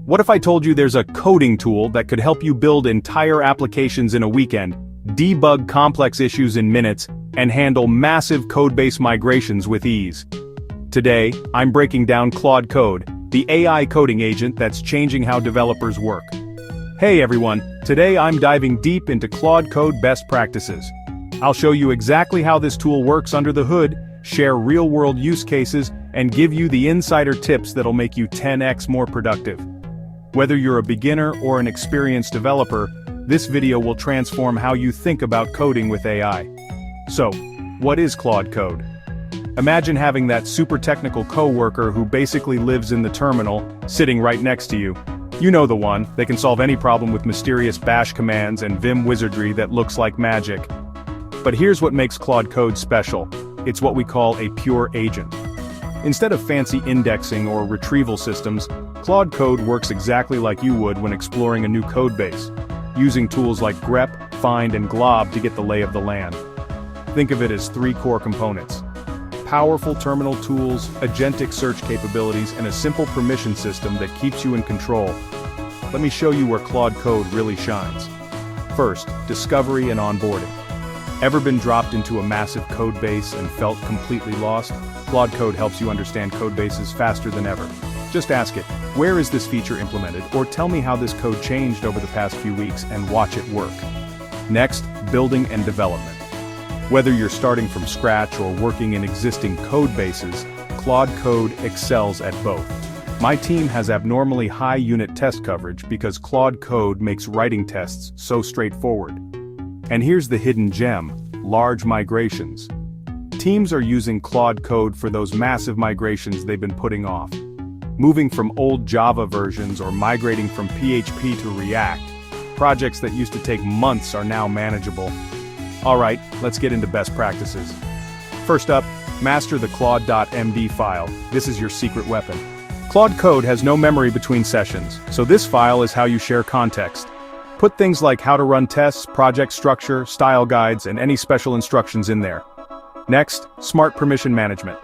What if I told you there's a coding tool that could help you build entire applications in a weekend, debug complex issues in minutes, and handle massive codebase migrations with ease? Today, I'm breaking down Claude Code, the AI coding agent that's changing how developers work. Hey everyone, today I'm diving deep into Claude Code best practices. I'll show you exactly how this tool works under the hood, share real-world use cases, and give you the insider tips that'll make you 10x more productive. Whether you're a beginner or an experienced developer, this video will transform how you think about coding with AI. So, what is Claude Code? Imagine having that super technical coworker who basically lives in the terminal, sitting right next to you. You know the one, they can solve any problem with mysterious bash commands and Vim wizardry that looks like magic. But here's what makes Claude Code special. It's what we call a pure agent. Instead of fancy indexing or retrieval systems, Claude Code works exactly like you would when exploring a new codebase, using tools like grep, find, and glob to get the lay of the land. Think of it as three core components: powerful terminal tools, agentic search capabilities, and a simple permission system that keeps you in control. Let me show you where Claude Code really shines. First, discovery and onboarding. Ever been dropped into a massive codebase and felt completely lost? Claude Code helps you understand codebases faster than ever. Just ask it, where is this feature implemented, or tell me how this code changed over the past few weeks, and watch it work. Next, building and development. Whether you're starting from scratch or working in existing code bases, Claude Code excels at both. My team has abnormally high unit test coverage because Claude Code makes writing tests so straightforward. And here's the hidden gem: large migrations. Teams are using Claude Code for those massive migrations they've been putting off. Moving from old Java versions or migrating from PHP to React, projects that used to take months are now manageable. Alright, let's get into best practices. First up, master the claude.md file. This is your secret weapon. Claude Code has no memory between sessions, so this file is how you share context. Put things like how to run tests, project structure, style guides, and any special instructions in there. Next, smart permission management.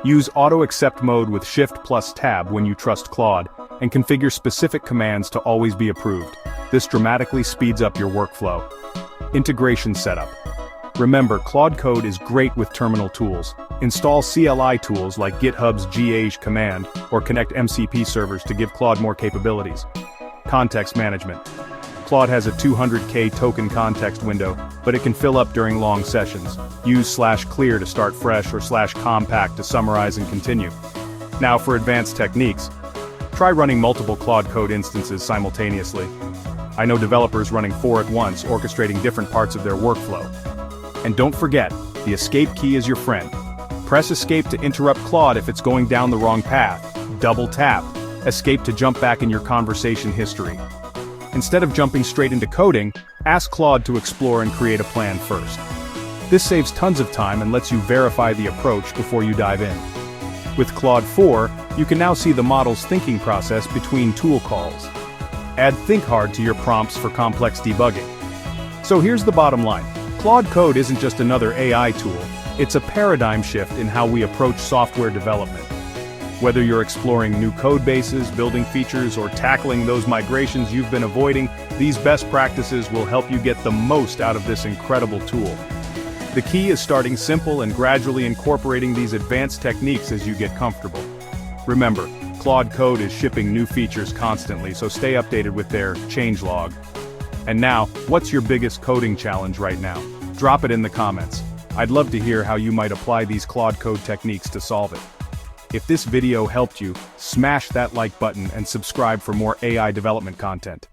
Use auto-accept mode with Shift+Tab when you trust Claude, and configure specific commands to always be approved. This dramatically speeds up your workflow. Integration setup. Remember, Claude Code is great with terminal tools. Install CLI tools like GitHub's gauge command, or connect MCP servers to give Claude more capabilities. Context management. Claude has a 200K token context window, but it can fill up during long sessions. Use /clear to start fresh or /compact to summarize and continue. Now for advanced techniques. Try running multiple Claude Code instances simultaneously. I know developers running 4 at once, orchestrating different parts of their workflow. And don't forget, the escape key is your friend. Press escape to interrupt Claude if it's going down the wrong path. Double tap. Escape to jump back in your conversation history. Instead of jumping straight into coding, ask Claude to explore and create a plan first. This saves tons of time and lets you verify the approach before you dive in. With Claude 4, you can now see the model's thinking process between tool calls. Add think hard to your prompts for complex debugging. So here's the bottom line. Claude Code isn't just another AI tool, it's a paradigm shift in how we approach software development. Whether you're exploring new code bases, building features, or tackling those migrations you've been avoiding, these best practices will help you get the most out of this incredible tool. The key is starting simple and gradually incorporating these advanced techniques as you get comfortable. Remember, Claude Code is shipping new features constantly, so stay updated with their changelog. And now, what's your biggest coding challenge right now? Drop it in the comments. I'd love to hear how you might apply these Claude Code techniques to solve it. If this video helped you, smash that like button and subscribe for more AI development content.